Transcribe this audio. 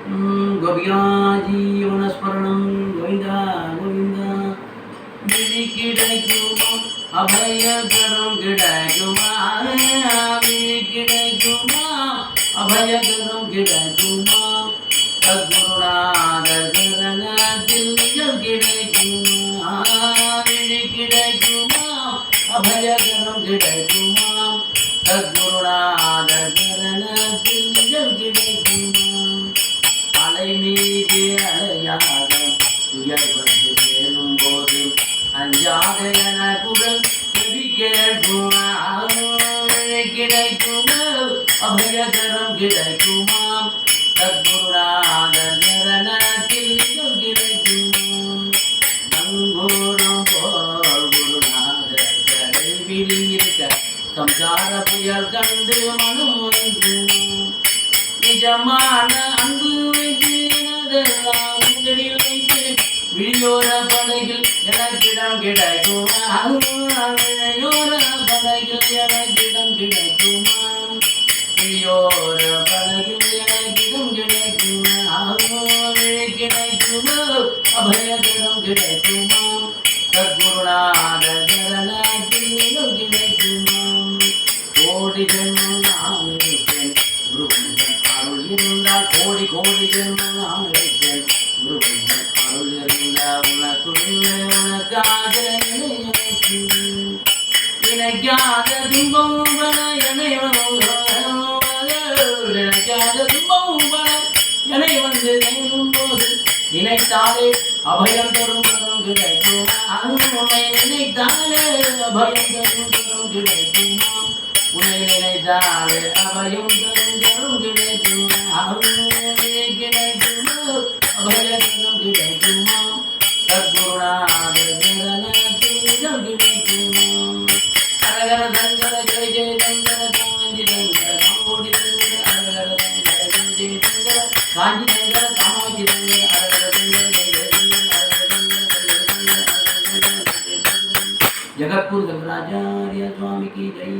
गोपिका जीवनस्मरणं गोविन्द गोविन्द विधि किडैकुमा अभयकरं किडैकुमा विधि किडैकुमा अभयकरं किडैकुमा सद्गुरुनाथ शरणத்தில் நிழல் கிடைக்குமா விழி கிடைக்குமா அபயகரம் கிடைக்குமா சத்குருநாத சரணத்தில் நிழல் கிடைக்குமா அலை மீது அலையாக துயர் வந்து சேரும் போது அஞ்சாத என குரல் செவி கேட்குமா கிடைக்குமா அபயகரம் கிடைக்குமா சத்குருநாத சரணத்தில் நிழல் கிடைக்குமா நங்கூரம் போல் குருநாதர் கடைபிடி இருக்க சம்சார புயல் கண்டு மனம் வந்து நிஜமான அன்பு வைத்து எனதெல்லாம் உங்களில் வைத்து விழியோர படையில் எனக்கிடம் கிடைக்குமா விழியோர படையில் எனக்கிடம் கிடைக்குமா விழியோர படையில் எனக்கிடம் கிடைக்குமா விழி கிடைக்குமா அபயகரம் கிடைக்குமா சத்குருநாத சரணத்தில் நிழல் கிடைக்குமா கோடி ஜென்மம் நாம் இருப்பேன் குருகுந்தன் அருள் இருந்தால் கோடி கோடி ஜென்மம் நாம் இருப்பேன் குருகுந்தன் அருள் இருந்தால் உனக்குள்ள உனக்காக நினைக்காத துன்பம் பல நினைக்காத துன்பம் பல என்னை வந்து நேரும் போது நினைத்தாலே அபயம் தரும் கரம் கிடைக்குமா உன்னை நினைத்தாலே அபயம் தரும் கரம் கிடைக்குமா உன்னை நினைத்தாலே அபயம் தரும் கரம் கிடைக்குமா கிடைக்குமா அபய கரம் கிடைக்குமா சத்குருநாத சரணத்தில் நிழல் கிடைக்குமா அரகர சங்கர ஜெய ஜெய சங்கர காஞ்சி சங்கர காம்போடி சங்கர அரகர சங்கர ஜெய ஜெய சங்கர காஞ்சி சங்கர காமாட்சி சங்கர அரகர சங்கர ஜெய ஜெய சங்கர அரகர சங்கர जगतपुर शंकराचार्य स्वामी की जय।